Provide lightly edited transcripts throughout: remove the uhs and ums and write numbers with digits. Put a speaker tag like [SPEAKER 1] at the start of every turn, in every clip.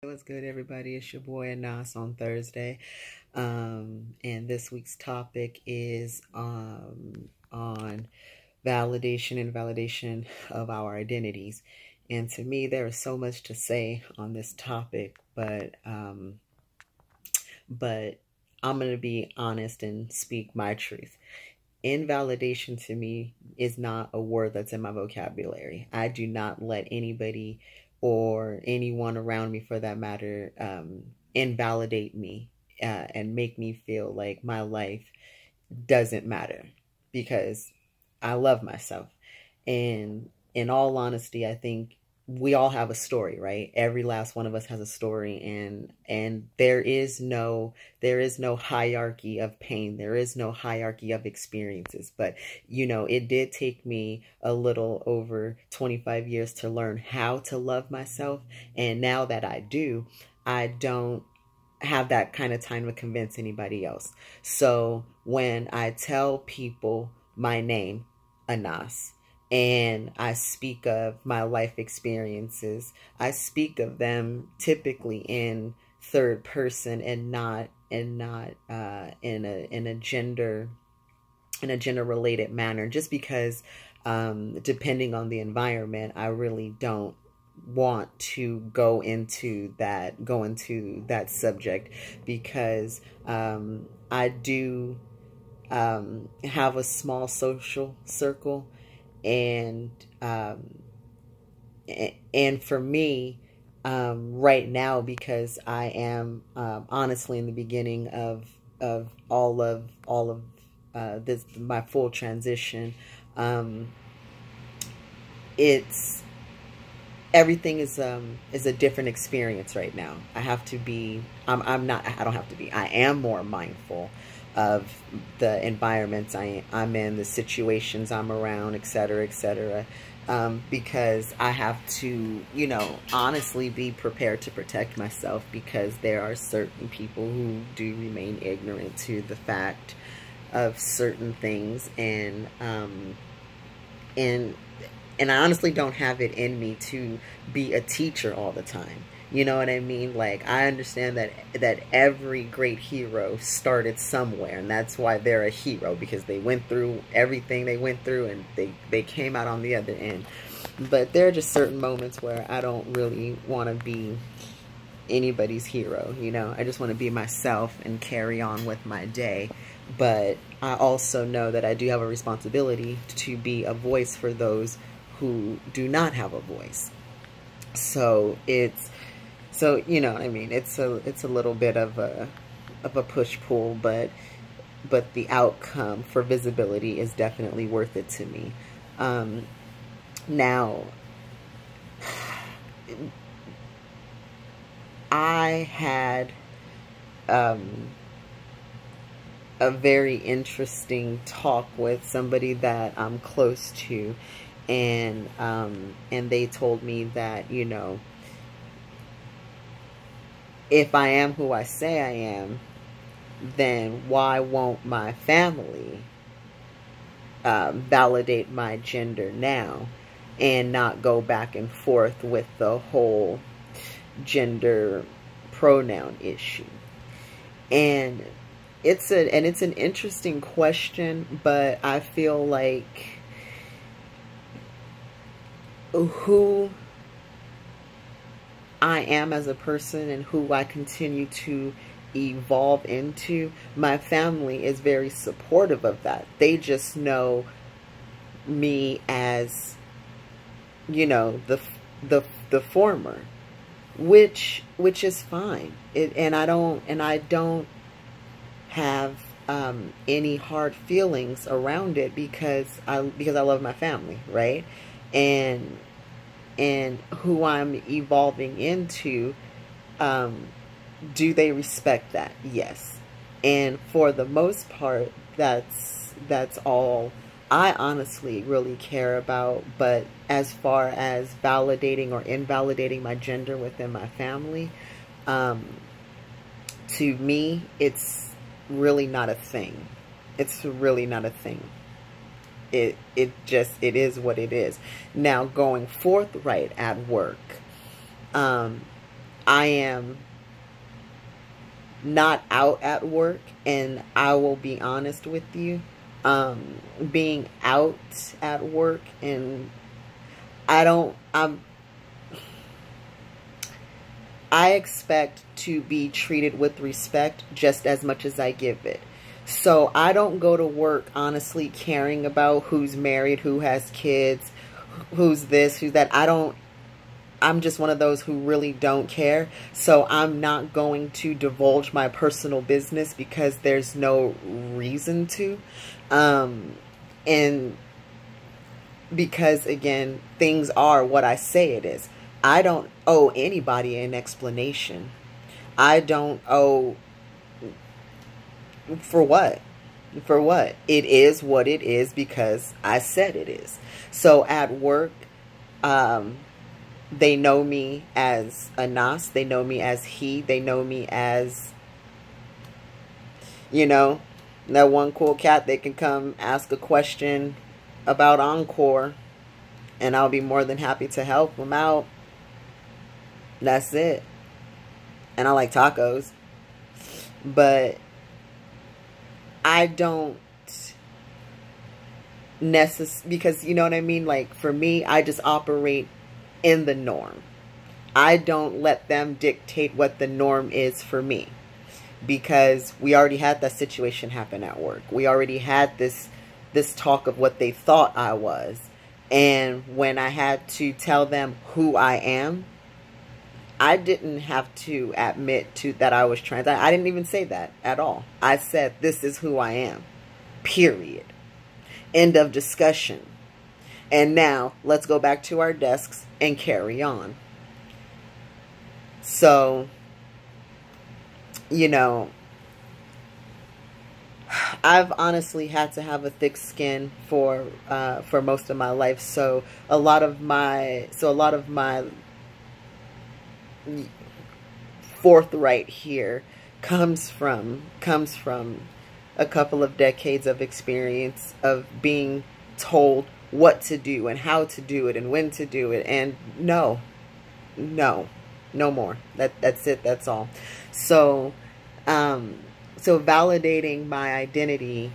[SPEAKER 1] What's good, everybody? It's your boy Anas on Thursday. And this week's topic is on validation and validation of our identities. And to me, there is so much to say on this topic, but I'm going to be honest and speak my truth. Invalidation to me is not a word that's in my vocabulary. I do not let anybody or anyone around me, for that matter, invalidate me and make me feel like my life doesn't matter, because I love myself. And in all honesty, I think we all have a story, right? Every last one of us has a story, and there is no hierarchy of pain. There is no hierarchy of experiences. But it did take me a little over 25 years to learn how to love myself. And now that I do, I don't have that kind of time to convince anybody else. So when I tell people my name, Anas, and I speak of my life experiences, I speak of them typically in third person and not in a gender related manner, just because depending on the environment, I really don't want to go into that subject, because I do have a small social circle, and for me, right now, because I am honestly in the beginning of all of this, my full transition, it's everything is a different experience right now. I have to be, I don't have to be, I am more mindful of the environments I'm in, the situations I'm around, etc., etc., because I have to, honestly be prepared to protect myself, because there are certain people who do remain ignorant to the fact of certain things, and I honestly don't have it in me to be a teacher all the time. You know what I mean? Like, I understand that every great hero started somewhere, and that's why they're a hero, because they went through everything they went through, and they came out on the other end. But there are just certain moments where I don't really want to be anybody's hero, I just want to be myself and carry on with my day. But I also know that I do have a responsibility to be a voice for those who do not have a voice. So it's a little bit of a push-pull, but the outcome for visibility is definitely worth it to me. Now, I had a very interesting talk with somebody that I'm close to, and they told me that, if I am who I say I am, then why won't my family validate my gender now, and not go back and forth with the whole gender pronoun issue? And it's an interesting question, but I feel like who I am as a person and who I continue to evolve into, my family is very supportive of that. They just know me as, the former, which is fine. And I don't have any hard feelings around it, because I love my family, right? And who I'm evolving into, do they respect that? Yes. And for the most part, that's all I honestly really care about. But as far as validating or invalidating my gender within my family, to me, it's really not a thing. It's really not a thing. It is what it is. Now, going forthright at work, I am not out at work, and I will be honest with you, being out at work, and I expect to be treated with respect just as much as I give it. So I don't go to work honestly caring about who's married, who has kids, who's this, who's that. I'm just one of those who really don't care. So I'm not going to divulge my personal business because there's no reason to. And because, again, things are what I say it is. I don't owe anybody an explanation. I don't owe... For what? For what? It is what it is because I said it is. So at work, they know me as Anas. They know me as he. They know me as, you know, that one cool cat. They can come ask a question about Encore, and I'll be more than happy to help them out. That's it. And I like tacos. But I don't because, you know what I mean? Like, for me, I just operate in the norm. I don't let them dictate what the norm is for me, because we already had that situation happen at work. We already had this talk of what they thought I was. And when I had to tell them who I am, I didn't have to admit to that I was trans. I didn't even say that at all. I said, this is who I am. Period. End of discussion. And now let's go back to our desks and carry on. So, you know, I've honestly had to have a thick skin for most of my life. So a lot of my forthright here comes from a couple of decades of experience of being told what to do and how to do it and when to do it. And no more. That's it. That's all. So, so validating my identity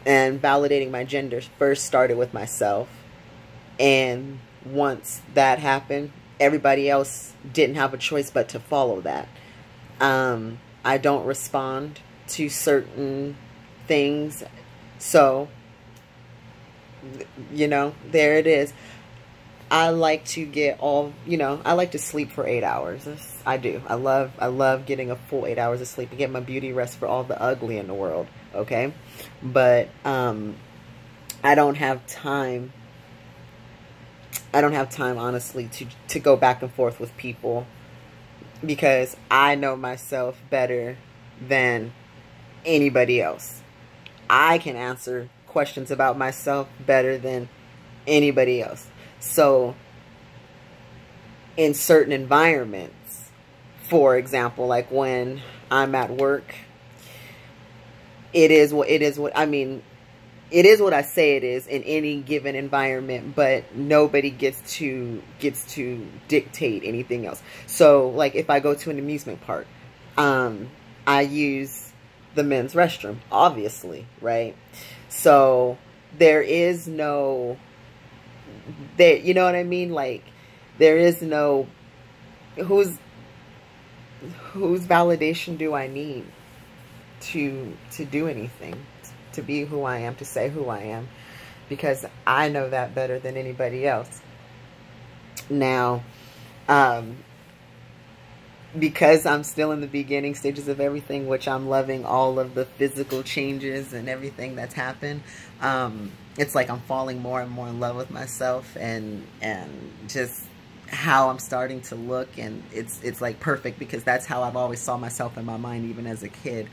[SPEAKER 1] and validating my gender first started with myself. And once that happened, everybody else didn't have a choice but to follow that. I don't respond to certain things. So, you know, there it is. I like to get I like to sleep for 8 hours. I do. I love getting a full 8 hours of sleep and get my beauty rest for all the ugly in the world. Okay. But, I don't have time, honestly, to go back and forth with people, because I know myself better than anybody else. I can answer questions about myself better than anybody else. So in certain environments, for example, like when I'm at work, it is what I say it is in any given environment, but nobody gets to dictate anything else. So like if I go to an amusement park, I use the men's restroom, obviously, right? So there is no, you know what I mean? Like, there is no, whose validation do I need to do anything, to be who I am, to say who I am, because I know that better than anybody else. Now, because I'm still in the beginning stages of everything, which I'm loving all of the physical changes and everything that's happened, it's like I'm falling more and more in love with myself and just how I'm starting to look, and it's like perfect, because that's how I've always saw myself in my mind, even as a kid.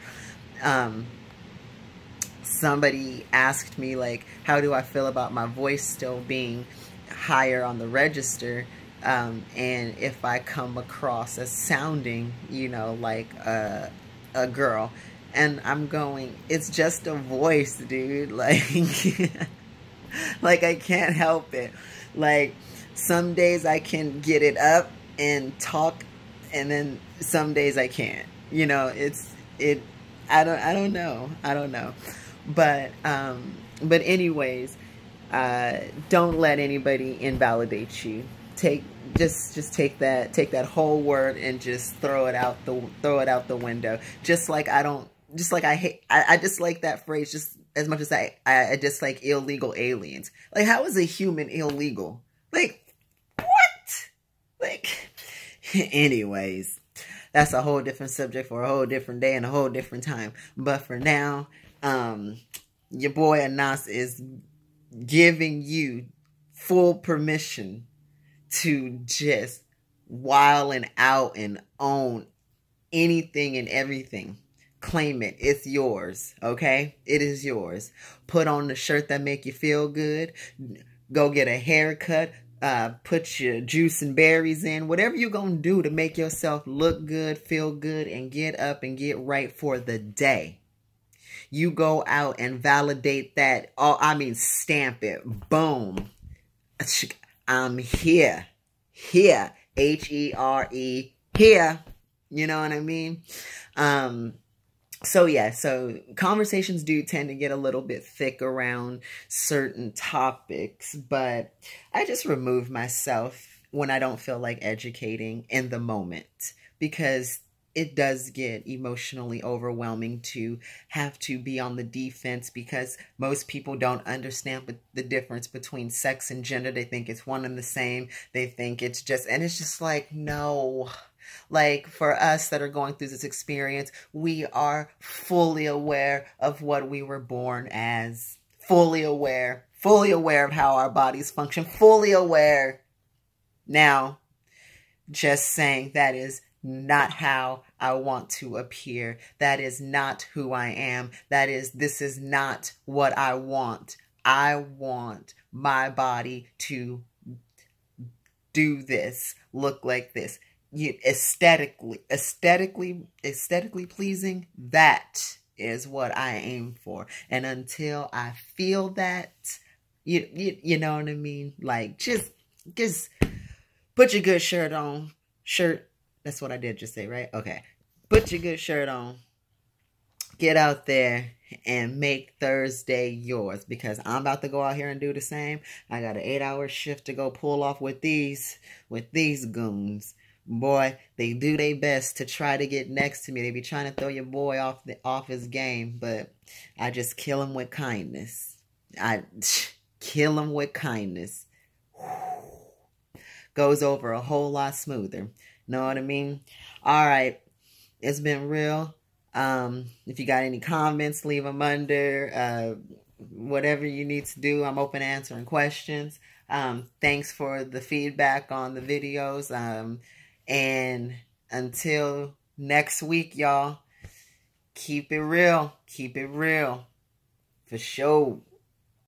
[SPEAKER 1] Somebody asked me, like, how do I feel about my voice still being higher on the register, and if I come across as sounding, you know, like a girl. And I'm going, it's just a voice, dude. Like, like, I can't help it. Like, some days I can get it up and talk and then some days I can't. You know, it. I don't know. I don't know. But anyways, don't let anybody invalidate you. Take just take that whole word and just throw it out the window. Just like I don't. Just like I hate. I dislike that phrase just as much as I dislike illegal aliens. Like, how is a human illegal? Like, what? Like, anyways, that's a whole different subject for a whole different day and a whole different time. But for now, your boy Anas is giving you full permission to just wild and out and own anything and everything. Claim it. It's yours. Okay? It is yours. Put on the shirt that make you feel good. Go get a haircut. Put your juice and berries in. Whatever you're going to do to make yourself look good, feel good, and get up and get right for the day. You go out and validate that. Oh, I mean, stamp it. Boom. I'm here. Here. Here. Here. You know what I mean? So yeah, so conversations do tend to get a little bit thick around certain topics, but I just remove myself when I don't feel like educating in the moment, because it does get emotionally overwhelming to have to be on the defense, because most people don't understand the difference between sex and gender. They think it's one and the same. They think it's just, and it's just like, no. Like, for us that are going through this experience, we are fully aware of what we were born as. Fully aware of how our bodies function. Fully aware. Now, just saying that is not how I want to appear. That is not who I am. This is not what I want. I want my body to do this, look like this. Aesthetically pleasing, that is what I aim for. And until I feel that, you know what I mean? Like, just put your good shirt on. That's what I did just say, right? Okay. Put your good shirt on. Get out there and make Thursday yours, because I'm about to go out here and do the same. I got an 8-hour shift to go pull off with these goons. Boy, they do their best to try to get next to me. They be trying to throw your boy off his game, but I just kill him with kindness. I kill him with kindness. Goes over a whole lot smoother. Know what I mean? All right. It's been real. If you got any comments, leave them under. Whatever you need to do, I'm open to answering questions. Thanks for the feedback on the videos. And until next week, y'all, keep it real. Keep it real. For sure.